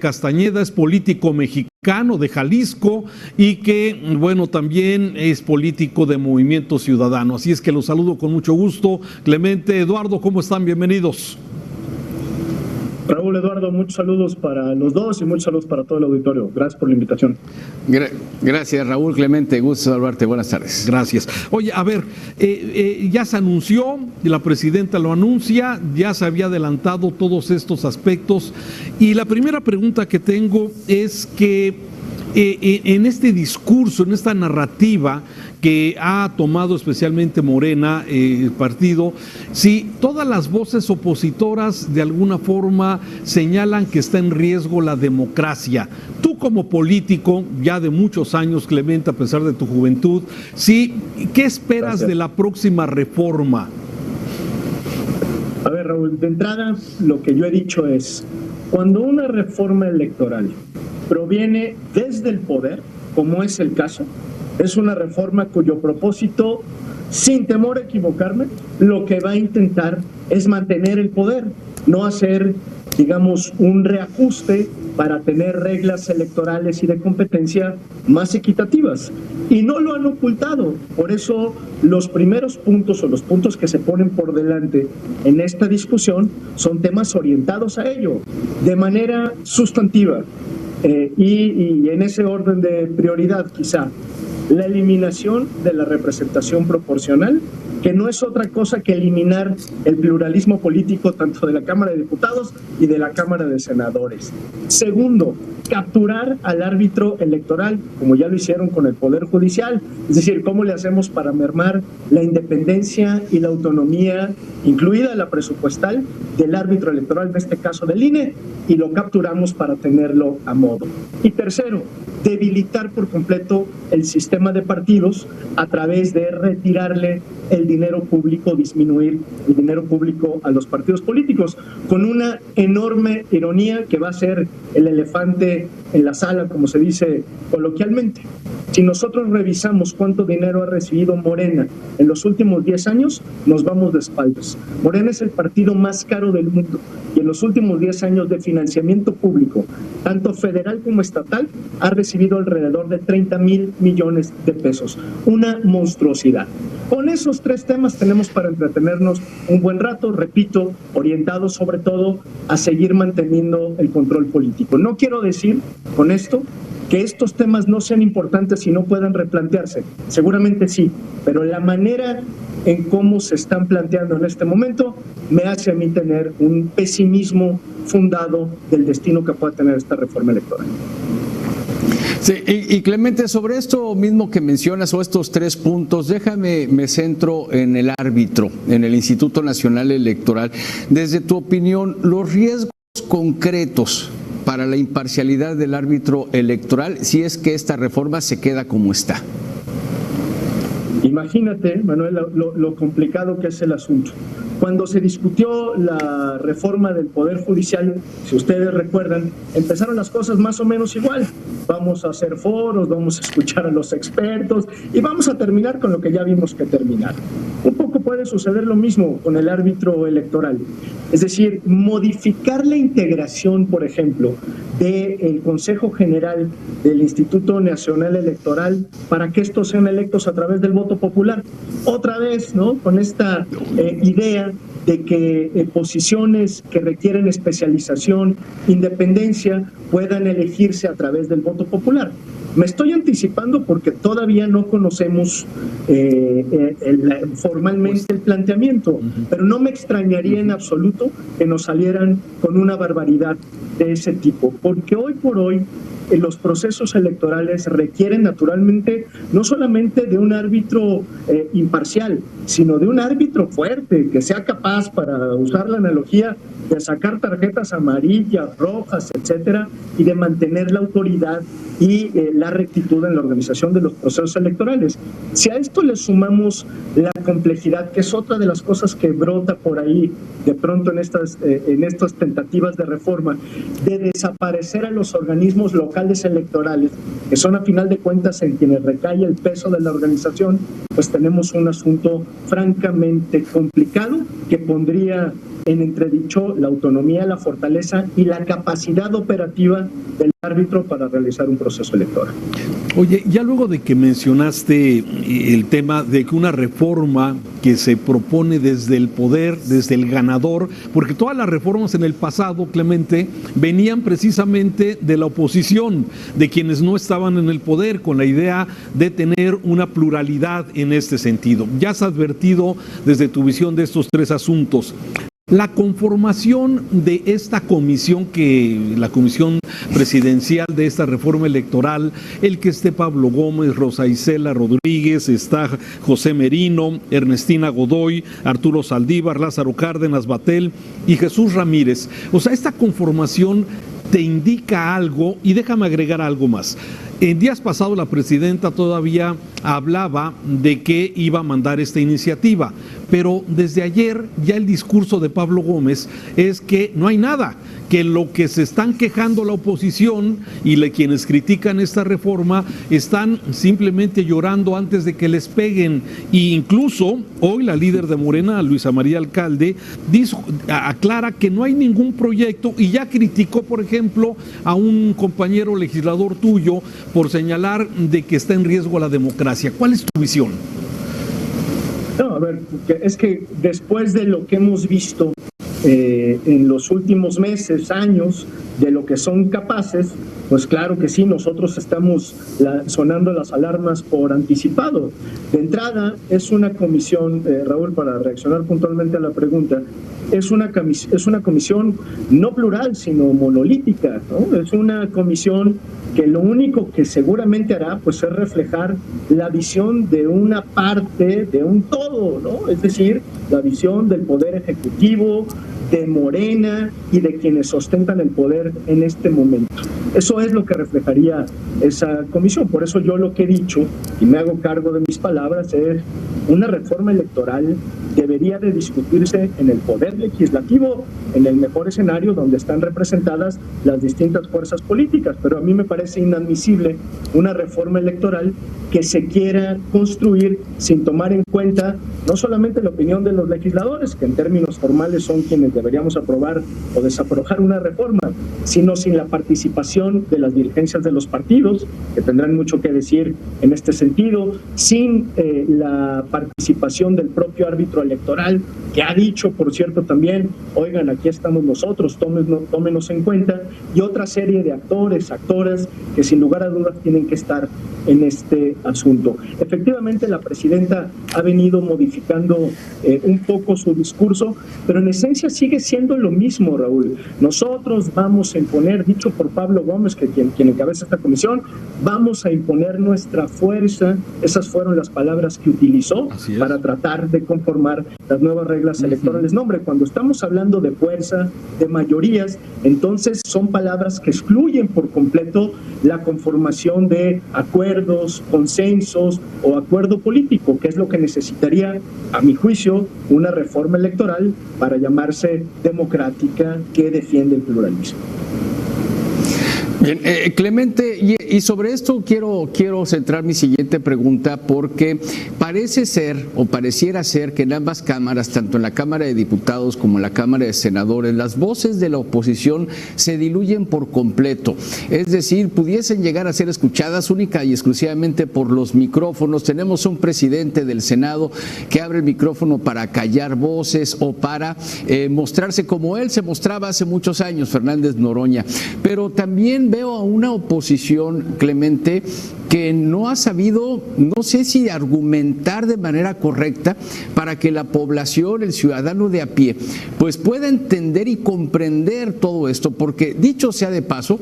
Castañeda es político mexicano de Jalisco y que, bueno, también es político de Movimiento Ciudadano. Así es que los saludo con mucho gusto. Clemente, Eduardo, ¿cómo están? Bienvenidos. Raúl, Eduardo, muchos saludos para los dos y muchos saludos para todo el auditorio. Gracias por la invitación. Gracias, Raúl. Clemente, gusto saludarte. Buenas tardes. Gracias. Oye, a ver, ya se anunció, la presidenta lo anuncia, ya se había adelantado todos estos aspectos. Y la primera pregunta que tengo es que en este discurso, en esta narrativa que ha tomado especialmente Morena, el partido, si todas las voces opositoras de alguna forma señalan que está en riesgo la democracia, tú como político ya de muchos años, Clemente, a pesar de tu juventud, sí, ¿qué esperas de la próxima reforma? A ver, Raúl, de entrada lo que yo he dicho es, cuando una reforma electoral proviene desde el poder, como es el caso, es una reforma cuyo propósito, sin temor a equivocarme, lo que va a intentar es mantener el poder, no hacer, digamos, un reajuste para tener reglas electorales y de competencia más equitativas. Y no lo han ocultado. Por eso los primeros puntos o los puntos que se ponen por delante en esta discusión son temas orientados a ello, de manera sustantiva. Y en ese orden de prioridad, quizá, la eliminación de la representación proporcional, que no es otra cosa que eliminar el pluralismo político tanto de la Cámara de Diputados y de la Cámara de Senadores. Segundo, capturar al árbitro electoral, como ya lo hicieron con el Poder Judicial, es decir, cómo le hacemos para mermar la independencia y la autonomía, incluida la presupuestal, del árbitro electoral, en este caso del INE, y lo capturamos para tenerlo a modo. Y tercero, debilitar por completo el sistema de partidos a través de retirarle el dinero público, disminuir el dinero público a los partidos políticos, con una enorme ironía que va a ser el elefante en la sala, como se dice coloquialmente. Si nosotros revisamos cuánto dinero ha recibido Morena en los últimos 10 años, nos vamos de espaldas. Morena es el partido más caro del mundo y en los últimos 10 años de financiamiento público, tanto federal como estatal, ha recibido alrededor de 30,000 millones de pesos. Una monstruosidad. Con esos tres temas tenemos para entretenernos un buen rato, repito, orientados sobre todo a seguir manteniendo el control político. No quiero decir con esto que estos temas no sean importantes y no puedan replantearse. Seguramente sí, pero la manera en cómo se están planteando en este momento me hace a mí tener un pesimismo fundado del destino que pueda tener esta reforma electoral. Sí, y Clemente, sobre esto mismo que mencionas o estos tres puntos, me centro en el árbitro, en el Instituto Nacional Electoral. Desde tu opinión, los riesgos concretos para la imparcialidad del árbitro electoral, si es que esta reforma se queda como está. Imagínate, Manuel, lo complicado que es el asunto. Cuando se discutió la reforma del Poder Judicial, si ustedes recuerdan, empezaron las cosas más o menos igual. Vamos a hacer foros, vamos a escuchar a los expertos y vamos a terminar con lo que ya vimos que terminar. Un poco puede suceder lo mismo con el árbitro electoral. Es decir, modificar la integración, por ejemplo, del Consejo General del Instituto Nacional Electoral para que estos sean electos a través del voto popular. Otra vez, ¿no? Con esta idea de que posiciones que requieren especialización, independencia, puedan elegirse a través del voto popular. Me estoy anticipando porque todavía no conocemos formalmente el planteamiento, pero no me extrañaría en absoluto que nos salieran con una barbaridad de ese tipo, porque hoy por hoy los procesos electorales requieren naturalmente no solamente de un árbitro imparcial, sino de un árbitro fuerte, que sea capaz, para usar la analogía, de sacar tarjetas amarillas, rojas, etcétera, y de mantener la autoridad y la rectitud en la organización de los procesos electorales. Si a esto le sumamos la complejidad, que es otra de las cosas que brota por ahí de pronto en estas tentativas de reforma, de desaparecer a los organismos locales electorales, que son a final de cuentas en quienes recae el peso de la organización, pues tenemos un asunto francamente complicado que pondría en entredicho la autonomía, la fortaleza y la capacidad operativa del árbitro para realizar un proceso electoral. Oye, ya luego de que mencionaste el tema de que una reforma que se propone desde el poder, desde el ganador, porque todas las reformas en el pasado, Clemente, venían precisamente de la oposición, de quienes no estaban en el poder, con la idea de tener una pluralidad en este sentido. Ya has advertido desde tu visión de estos tres asuntos. La conformación de esta comisión, la comisión presidencial de esta reforma electoral, el que esté Pablo Gómez, Rosa Isela Rodríguez, está José Merino, Ernestina Godoy, Arturo Saldívar, Lázaro Cárdenas Batel y Jesús Ramírez. O sea, esta conformación te indica algo, y déjame agregar algo más. En días pasados la presidenta todavía hablaba de que iba a mandar esta iniciativa, pero desde ayer ya el discurso de Pablo Gómez es que no hay nada, que lo que se están quejando la oposición y quienes critican esta reforma están simplemente llorando antes de que les peguen. E incluso hoy la líder de Morena, Luisa María Alcalde, aclara que no hay ningún proyecto y ya criticó, por ejemplo, a un compañero legislador tuyo por señalar de que está en riesgo la democracia. ¿Cuál es tu visión? No, a ver, es que después de lo que hemos visto en los últimos meses, años, de lo que son capaces, pues claro que sí, nosotros estamos sonando las alarmas por anticipado. De entrada, es una comisión, Raúl, para reaccionar puntualmente a la pregunta, es una comisión no plural, sino monolítica, ¿no? Es una comisión que lo único que seguramente hará pues es reflejar la visión de una parte, de un todo, ¿no? Es decir, la visión del Poder Ejecutivo, de Morena y de quienes sostentan el poder en este momento. Eso es lo que reflejaría esa comisión. Por eso yo lo que he dicho, y me hago cargo de mis palabras, es una reforma electoral debería de discutirse en el Poder Legislativo, en el mejor escenario donde están representadas las distintas fuerzas políticas. Pero a mí me parece inadmisible una reforma electoral que se quiera construir sin tomar en cuenta no solamente la opinión de los legisladores, que en términos formales son quienes deberíamos aprobar o desaprobar una reforma, sino sin la participación de las dirigencias de los partidos, que tendrán mucho que decir en este sentido, sin la participación del propio árbitro electoral, que ha dicho, por cierto, también, oigan, aquí estamos nosotros, tómenos en cuenta, y otra serie de actores, actoras, que sin lugar a dudas tienen que estar en este asunto. Efectivamente, la presidenta ha venido modificando un poco su discurso, pero en esencia sigue siendo lo mismo, Raúl. Nosotros vamos a imponer, dicho por Pablo Gómez, que quien encabeza esta comisión, vamos a imponer nuestra fuerza. Esas fueron las palabras que utilizó para tratar de conformar las nuevas reglas electorales. No, hombre, cuando estamos hablando de fuerza, de mayorías, entonces son palabras que excluyen por completo la conformación de acuerdos, consensos o acuerdo político, que es lo que necesitaría, a mi juicio, una reforma electoral para llamarse democrática, que defiende el pluralismo. Bien, Clemente, y sobre esto quiero centrar mi siguiente pregunta, porque parece ser o pareciera ser que en ambas cámaras, tanto en la Cámara de Diputados como en la Cámara de Senadores, las voces de la oposición se diluyen por completo. Es decir, pudiesen llegar a ser escuchadas única y exclusivamente por los micrófonos. Tenemos un presidente del Senado que abre el micrófono para callar voces o para mostrarse como él se mostraba hace muchos años, Fernández Noroña. Pero también veo a una oposición, Clemente, que no ha sabido, no sé si argumentar de manera correcta para que la población, el ciudadano de a pie, pues pueda entender y comprender todo esto, porque dicho sea de paso,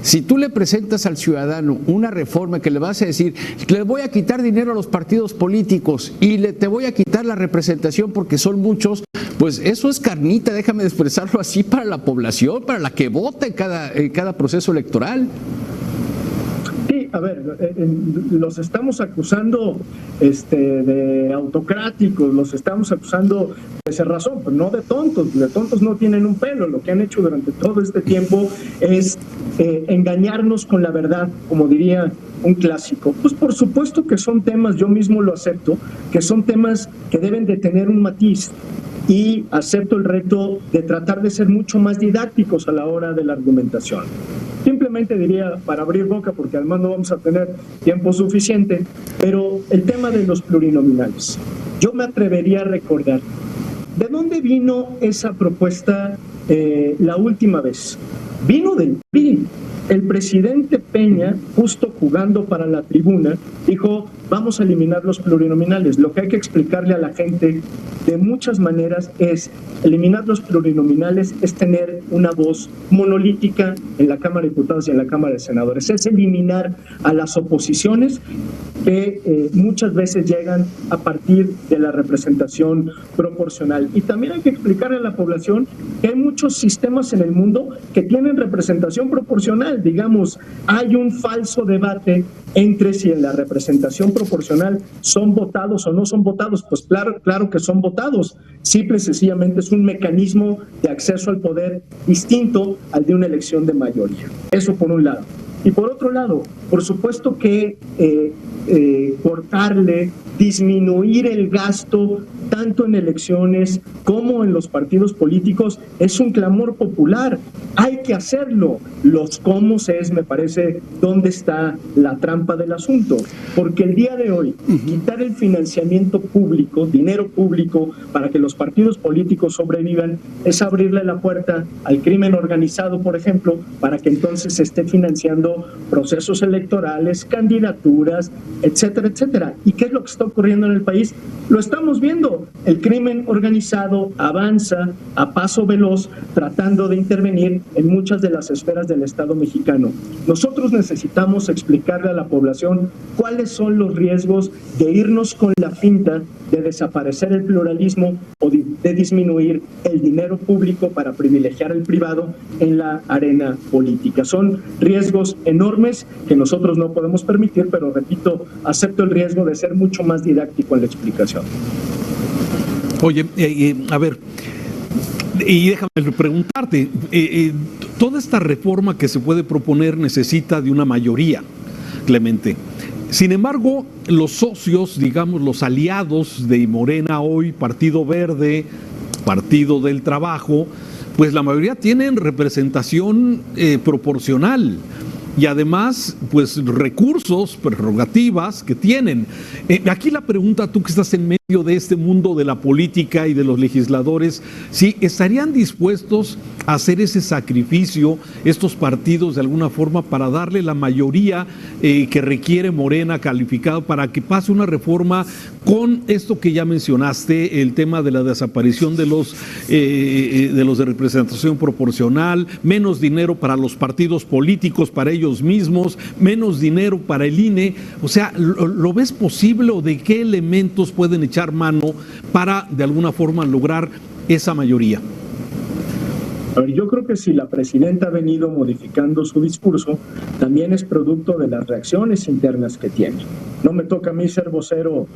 si tú le presentas al ciudadano una reforma que le vas a decir, le voy a quitar dinero a los partidos políticos y te voy a quitar la representación porque son muchos, pues eso es carnita, déjame expresarlo así, para la población, para la que vota en cada proceso electoral. Sí, a ver, los estamos acusando de autocráticos, los estamos acusando de cerrazón, pero no de tontos no tienen un pelo. Lo que han hecho durante todo este tiempo es engañarnos con la verdad, como diría un clásico. Pues por supuesto que son temas, yo mismo lo acepto, que son temas que deben de tener un matiz. y acepto el reto de tratar de ser mucho más didácticos a la hora de la argumentación. Simplemente diría, para abrir boca, porque además no vamos a tener tiempo suficiente, pero el tema de los plurinominales. Yo me atrevería a recordar, ¿de dónde vino esa propuesta la última vez? Vino del PRI. El presidente Peña, justo jugando para la tribuna, dijo, vamos a eliminar los plurinominales. Lo que hay que explicarle a la gente de muchas maneras es, eliminar los plurinominales es tener una voz monolítica en la Cámara de Diputados y en la Cámara de Senadores. Es eliminar a las oposiciones que muchas veces llegan a partir de la representación proporcional. Y también hay que explicarle a la población que hay muchos sistemas en el mundo que tienen representación proporcional. Digamos, hay un falso debate entre si en la representación proporcional son votados o no son votados. Pues claro que son votados. Simple y sencillamente es un mecanismo de acceso al poder distinto al de una elección de mayoría. Eso por un lado. Y por otro lado, por supuesto que cortarle, disminuir el gasto tanto en elecciones como en los partidos políticos es un clamor popular. Hay que hacerlo. Los cómo es, me parece, dónde está la trampa del asunto. Porque el día de hoy, quitar el financiamiento público, dinero público, para que los partidos políticos sobrevivan, es abrirle la puerta al crimen organizado, por ejemplo, para que entonces se esté financiando procesos electorales, candidaturas, etcétera, etcétera. ¿Y qué es lo que está ocurriendo en el país? Lo estamos viendo. El crimen organizado avanza a paso veloz tratando de intervenir en muchas de las esferas del Estado mexicano. Nosotros necesitamos explicarle a la población cuáles son los riesgos de irnos con la finta de desaparecer el pluralismo o de disminuir el dinero público para privilegiar el privado en la arena política. Son riesgos enormes que nosotros no podemos permitir, pero repito, acepto el riesgo de ser mucho más didáctico en la explicación. Oye, a ver, y déjame preguntarte, toda esta reforma que se puede proponer necesita de una mayoría, Clemente. Sin embargo, los socios, digamos, los aliados de Morena hoy, Partido Verde, Partido del Trabajo, pues la mayoría tienen representación proporcional. Y además, pues recursos, prerrogativas que tienen. Aquí la pregunta, tú que estás en medio de este mundo de la política y de los legisladores, ¿sí estarían dispuestos a hacer ese sacrificio estos partidos de alguna forma para darle la mayoría que requiere Morena calificado para que pase una reforma con esto que ya mencionaste, el tema de la desaparición de los de representación proporcional, menos dinero para los partidos políticos, para ellos mismos, menos dinero para el INE? O sea, ¿lo ves posible o de qué elementos pueden echar mano para de alguna forma lograr esa mayoría? A ver, yo creo que si la presidenta ha venido modificando su discurso, también es producto de las reacciones internas que tiene. No me toca a mí ser vocero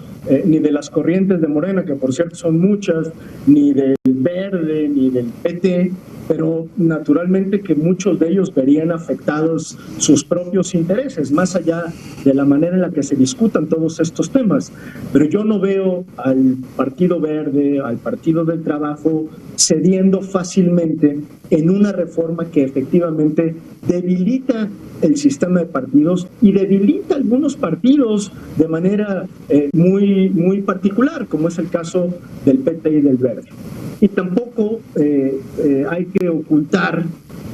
ni de las corrientes de Morena, que por cierto son muchas, ni del Verde, ni del PT, pero naturalmente que muchos de ellos verían afectados sus propios intereses, más allá de la manera en la que se discutan todos estos temas. Pero yo no veo al Partido Verde, al Partido del Trabajo, cediendo fácilmente en una reforma que efectivamente debilita el sistema de partidos y debilita algunos partidos de manera muy particular, como es el caso del PT y del Verde. Y tampoco hay que ocultar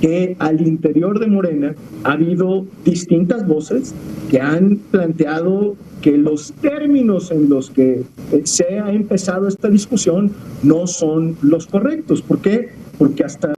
que al interior de Morena ha habido distintas voces que han planteado que los términos en los que se ha empezado esta discusión no son los correctos. ¿Por qué? Porque hasta,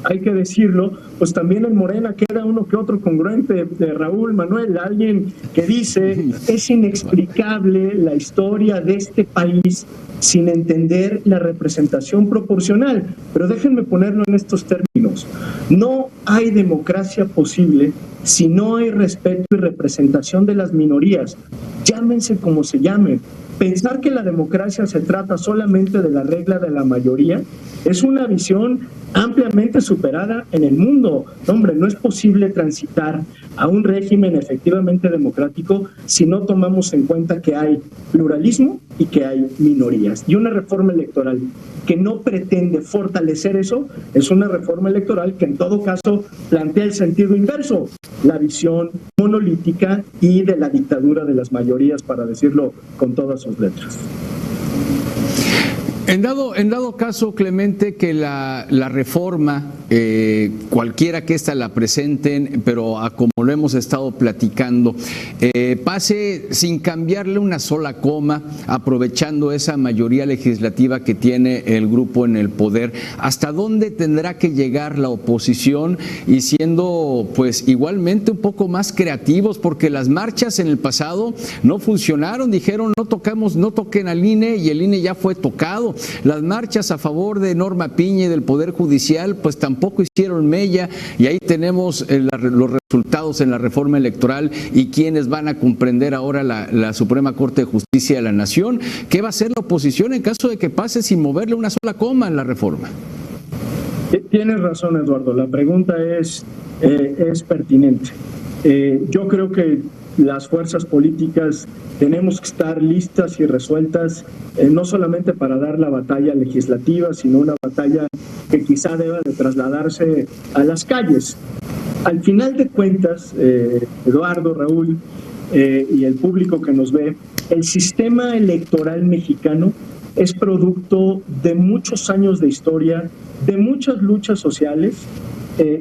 hay que decirlo, pues también en Morena queda uno que otro congruente, de Raúl Manuel, alguien que dice, es inexplicable la historia de este país sin entender la representación proporcional. Pero déjenme ponerlo en estos términos. No hay democracia posible si no hay respeto y representación de las minorías, llámense como se llamen. Pensar que la democracia se trata solamente de la regla de la mayoría es una visión ampliamente superada en el mundo. Hombre, no es posible transitar a un régimen efectivamente democrático si no tomamos en cuenta que hay pluralismo, y que hay minorías. Y una reforma electoral que no pretende fortalecer eso es una reforma electoral que en todo caso plantea el sentido inverso, la visión monolítica y de la dictadura de las mayorías, para decirlo con todas sus letras. En dado caso, Clemente, que la reforma, cualquiera que ésta la presenten, pero como lo hemos estado platicando, pase sin cambiarle una sola coma, aprovechando esa mayoría legislativa que tiene el grupo en el poder, ¿hasta dónde tendrá que llegar la oposición y siendo pues igualmente un poco más creativos? Porque las marchas en el pasado no funcionaron, dijeron no toquen al INE y el INE ya fue tocado. Las marchas a favor de Norma Piña y del Poder Judicial pues tampoco hicieron mella, y ahí tenemos los resultados en la reforma electoral y quienes van a comprender ahora la Suprema Corte de Justicia de la Nación. ¿Qué va a hacer la oposición en caso de que pase sin moverle una sola coma en la reforma? Tienes razón, Eduardo, la pregunta es pertinente. Yo creo que las fuerzas políticas tenemos que estar listas y resueltas, no solamente para dar la batalla legislativa, sino una batalla que quizá deba de trasladarse a las calles. Al final de cuentas, Eduardo, Raúl y el público que nos ve, el sistema electoral mexicano es producto de muchos años de historia, de muchas luchas sociales,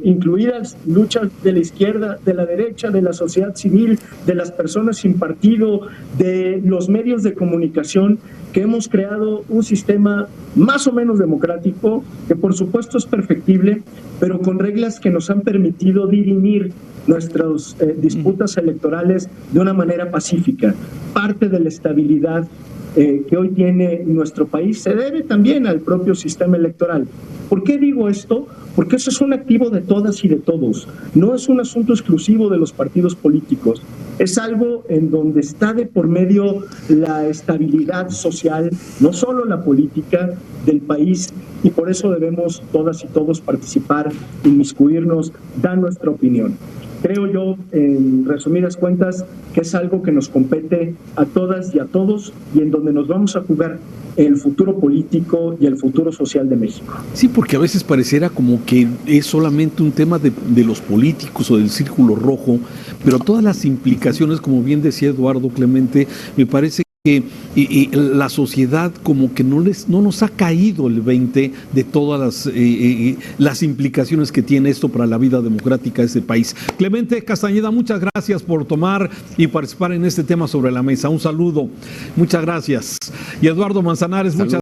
incluidas luchas de la izquierda, de la derecha, de la sociedad civil, de las personas sin partido, de los medios de comunicación, que hemos creado un sistema más o menos democrático, que por supuesto es perfectible, pero con reglas que nos han permitido dirimir nuestras disputas electorales de una manera pacífica. Parte de la estabilidad que hoy tiene nuestro país se debe también al propio sistema electoral. ¿Por qué digo esto? Porque eso es un activo de todas y de todos. No es un asunto exclusivo de los partidos políticos. Es algo en donde está de por medio la estabilidad social, no solo la política del país, y por eso debemos todas y todos participar, inmiscuirnos, dar nuestra opinión. Creo yo, en resumidas cuentas, que es algo que nos compete a todas y a todos, y en donde nos vamos a jugar el futuro político y el futuro social de México. Sí, porque a veces pareciera como que es solamente un tema de los políticos o del círculo rojo, pero todas las implicaciones, como bien decía Eduardo Clemente, me parece que la sociedad como que no nos ha caído el 20 de todas las implicaciones que tiene esto para la vida democrática de este país. Clemente Castañeda, muchas gracias por tomar y participar en este tema sobre la mesa. Un saludo, muchas gracias. Y Eduardo Manzanares, muchas gracias.